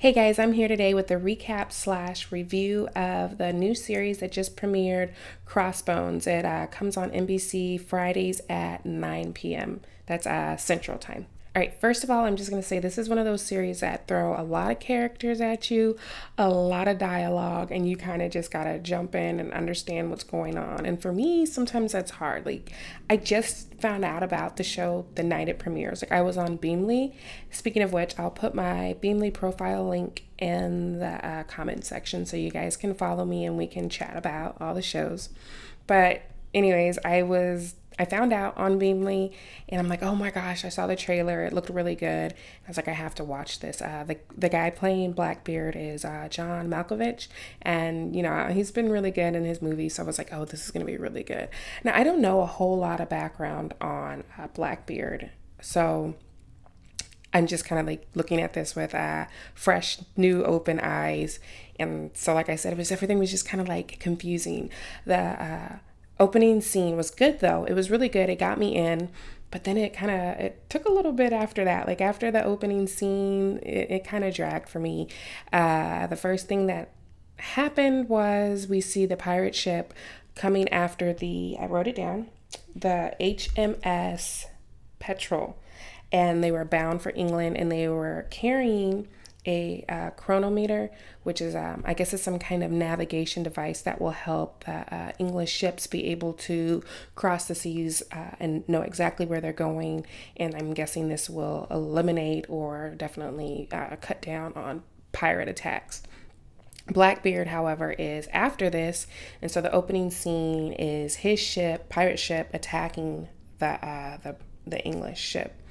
Hey guys, I'm here today with a recap slash review of the new series that just premiered, Crossbones. It comes on NBC Fridays at 9 p.m. That's Central Time. All right, first of all, I'm just going to say this is one of those series that throw a lot of characters at you, a lot of dialogue, and you kind of just got to jump in and understand what's going on. And for me, sometimes that's hard. Like, I just found out about the show the night it premieres. Like, I was on Beamly. Speaking of which, I'll put my Beamly profile link in the comment section so you guys can follow me and we can chat about all the shows. But anyways, I found out on Beamly and I'm like, oh my gosh, I saw the trailer. It looked really good. I was like, I have to watch this. The guy playing Blackbeard is John Malkovich. And, he's been really good in his movies. So I was like, oh, this is going to be really good. Now, I don't know a whole lot of background on Blackbeard. So I'm just kind of like looking at this with fresh, new, open eyes. And so, like I said, everything was just kind of like confusing. The opening scene was good though. It was really good. It got me in, but then it took a little bit after that. Like after the opening scene, it kind of dragged for me. The first thing that happened was we see the pirate ship coming after I wrote it down, the HMS Petrel, and they were bound for England, and they were carrying a chronometer, which is, I guess it's some kind of navigation device that will help English ships be able to cross the seas and know exactly where they're going. And I'm guessing this will eliminate or definitely cut down on pirate attacks. Blackbeard, however, is after this, and so the opening scene is his ship, pirate ship, attacking the English ship.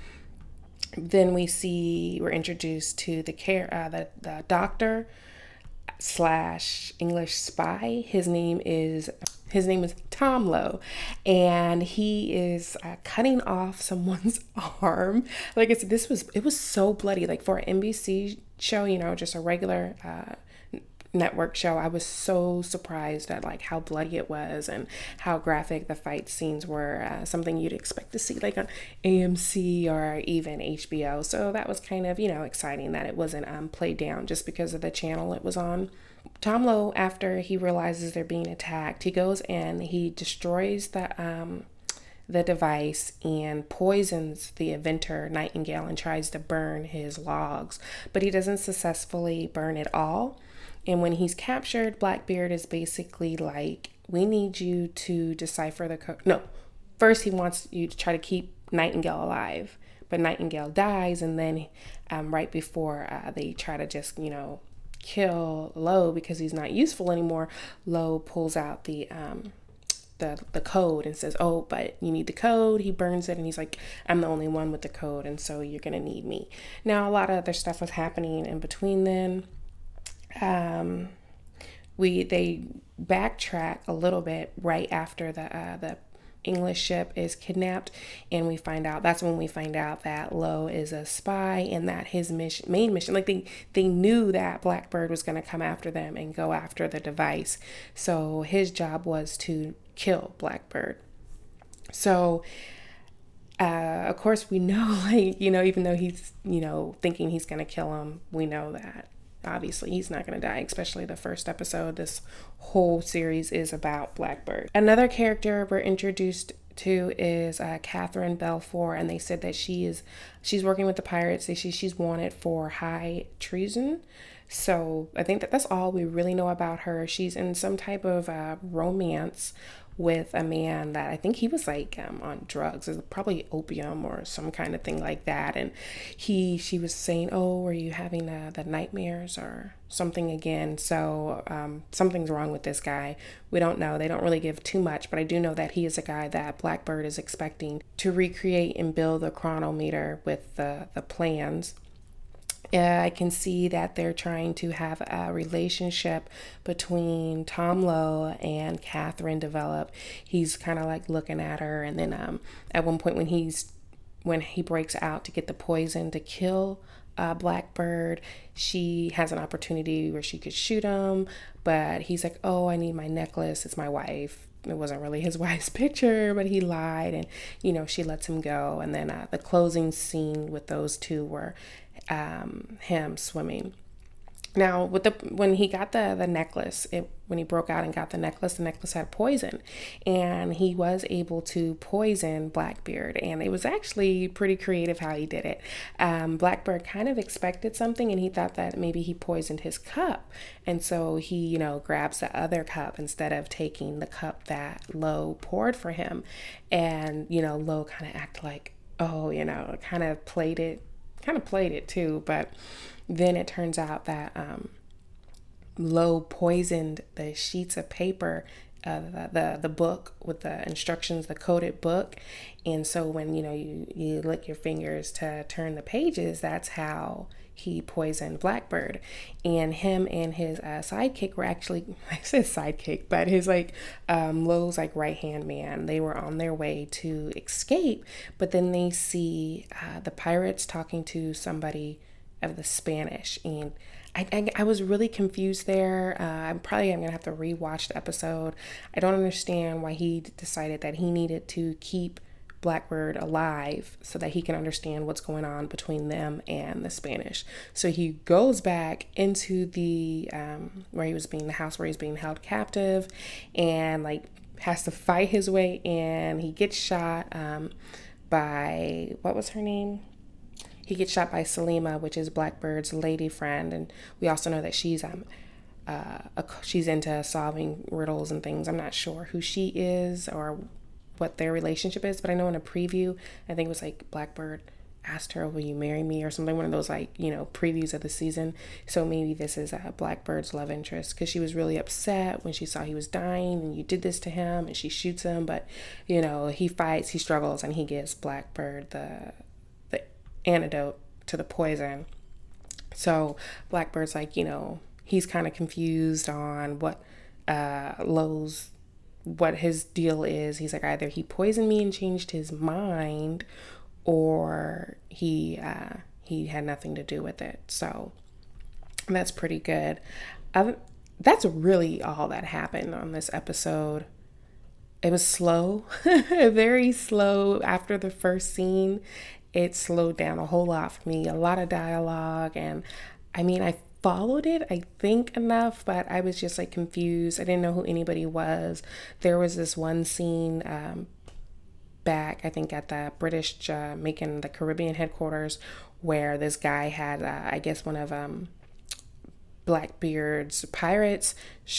Then we're introduced to the doctor slash English spy. His name is Tom Lowe, and he is cutting off someone's arm. Like it was so bloody. Like for an NBC show, just a regular network show, I was so surprised at like how bloody it was and how graphic the fight scenes were, something you'd expect to see like on AMC or even HBO. So that was kind of exciting that it wasn't played down just because of the channel it was on. Tom Lowe, after he realizes they're being attacked, he goes and he destroys the device and poisons the inventor Nightingale and tries to burn his logs, but he doesn't successfully burn it all. And when he's captured, Blackbeard is basically like, we need you to decipher the code. No, first he wants you to try to keep Nightingale alive, but Nightingale dies, and then right before they try to just kill Lowe because he's not useful anymore, Lowe pulls out the code and says, oh, but you need the code. He burns it and he's like, I'm the only one with the code, and so you're gonna need me. Now a lot of other stuff was happening in between then. They backtrack a little bit right after the English ship is kidnapped, and that's when we find out that Lowe is a spy and that his main mission, like they knew that Blackbird was going to come after them and go after the device. So his job was to kill Blackbird. So of course we know, like, even though he's, thinking he's going to kill him, we know that obviously he's not going to die, especially the first episode. This whole series is about Blackbird. Another character we're introduced to is Catherine Belfour, and they said that she's working with the pirates. They say she's wanted for high treason. So I think that's all we really know about her. She's in some type of romance with a man that I think he was like on drugs, probably opium or some kind of thing like that. And she was saying, oh, are you having the nightmares or something again? So something's wrong with this guy. We don't know. They don't really give too much, but I do know that he is a guy that Blackbird is expecting to recreate and build a chronometer with the plans. I can see that they're trying to have a relationship between Tom Lowe and Catherine develop. He's kind of like looking at her, and then at one point when he breaks out to get the poison to kill Blackbird, she has an opportunity where she could shoot him, but he's like, oh, I need my necklace. It's my wife. It wasn't really his wife's picture, but he lied, and she lets him go. And then the closing scene with those two were him swimming Now, when he got the necklace, when he broke out and got the necklace had poison, and he was able to poison Blackbeard, and it was actually pretty creative how he did it. Blackbird kind of expected something, and he thought that maybe he poisoned his cup, and so he, grabs the other cup instead of taking the cup that Lowe poured for him, and Lowe kind of acted like, oh, played it too, but then it turns out that Lowe poisoned the sheets of paper, the book with the instructions, the coded book, and so when you lick your fingers to turn the pages, that's how he poisoned Blackbird. And him and his sidekick were actually, I said sidekick, but his Lowe's right hand man. They were on their way to escape, but then they see the pirates talking to somebody of the Spanish, and I was really confused there. I'm gonna have to rewatch the episode. I don't understand why he decided that he needed to keep Blackbird alive so that he can understand what's going on between them and the Spanish. So he goes back into the house where he's being held captive, and has to fight his way in. He gets shot by, what was her name? He gets shot by Selima, which is Blackbird's lady friend, and we also know that she's into solving riddles and things. I'm not sure who she is or what their relationship is, but I know in a preview, I think it was Blackbird asked her, "Will you marry me?" or something. One of those previews of the season. So maybe this is Blackbird's love interest, because she was really upset when she saw he was dying and you did this to him, and she shoots him. But he fights, he struggles, and he gives Blackbird the antidote to the poison. So Blackbird's he's kind of confused on what his deal is. He's either he poisoned me and changed his mind, or he had nothing to do with it. So that's pretty good. That's really all that happened on this episode. It was slow, very slow. After the first scene, it slowed down a whole lot for me. A lot of dialogue, and I followed it, I think, enough, but I was just confused. I didn't know who anybody was. There was this one scene back, I think, at the British Jamaican, the Caribbean headquarters, where this guy had, I guess, one of Blackbeard's pirates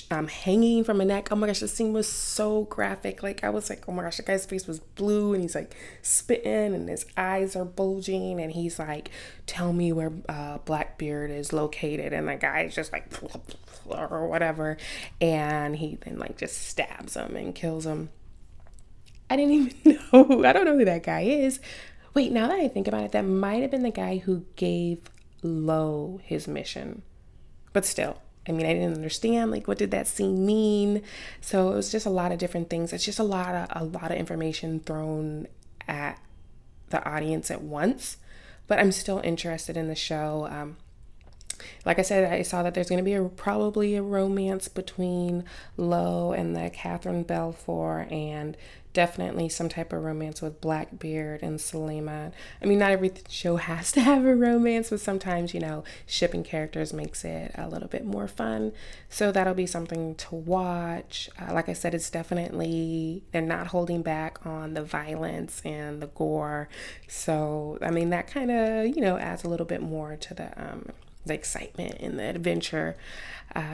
hanging from a neck. Oh my gosh, the scene was so graphic. I was oh my gosh, the guy's face was blue, and he's spitting, and his eyes are bulging, and he's tell me where Blackbeard is located, and the guy's just or whatever, and he then just stabs him and kills him. I didn't even know. I don't know who that guy is. Wait, now that I think about it, that might have been the guy who gave Lowe his mission. But still, I didn't understand, what did that scene mean? So it was just a lot of different things. It's just a lot of information thrown at the audience at once. But I'm still interested in the show. Like I said, I saw that there's going to be probably a romance between Lowe and the Catherine Belfour, and definitely some type of romance with Blackbeard and Selima. Not every show has to have a romance, but sometimes, shipping characters makes it a little bit more fun. So that'll be something to watch. Like I said, it's definitely, they're not holding back on the violence and the gore. So, that kind of, adds a little bit more to the excitement and the adventure.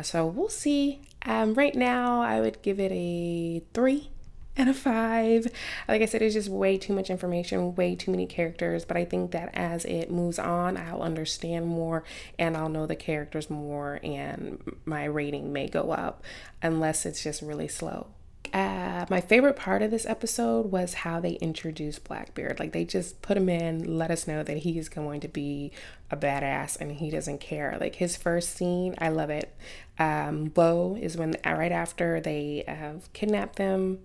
So we'll see. Right now, I would give it a 3 and a 5. Like I said, it's just way too much information, way too many characters, but I think that as it moves on, I'll understand more and I'll know the characters more, and my rating may go up, unless it's just really slow. My favorite part of this episode was how they introduced Blackbeard. They just put him in, let us know that he is going to be a badass and he doesn't care. His first scene, I love it. Lowe is when right after they kidnapped them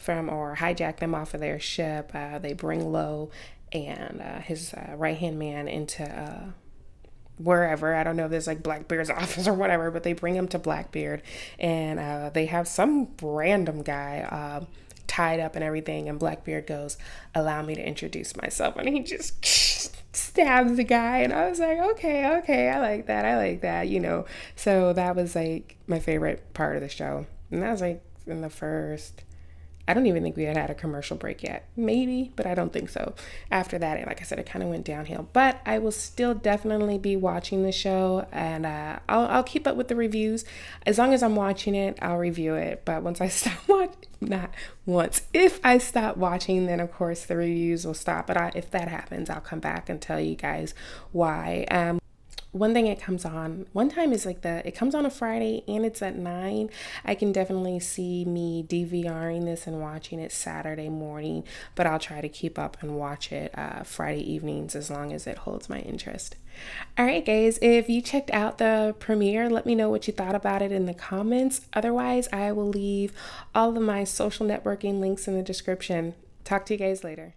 or hijacked them off of their ship. They bring Lowe and his right-hand man into wherever. I don't know if there's Blackbeard's office or whatever, but they bring him to Blackbeard, and they have some random guy tied up and everything, and Blackbeard goes, "Allow me to introduce myself," and he just stabs the guy. And I was like, okay, I like that, So that was like my favorite part of the show. And that was like in the first, I don't even think we had a commercial break yet. Maybe, but I don't think so. After that, like I said, it kind of went downhill. But I will still definitely be watching the show, and I'll keep up with the reviews. As long as I'm watching it, I'll review it. But once I stop if I stop watching, then of course the reviews will stop. But if that happens, I'll come back and tell you guys why. One thing it comes on one time is like it comes on a Friday and it's at 9. I can definitely see me DVRing this and watching it Saturday morning, but I'll try to keep up and watch it Friday evenings as long as it holds my interest. All right, guys, if you checked out the premiere, let me know what you thought about it in the comments. Otherwise, I will leave all of my social networking links in the description. Talk to you guys later.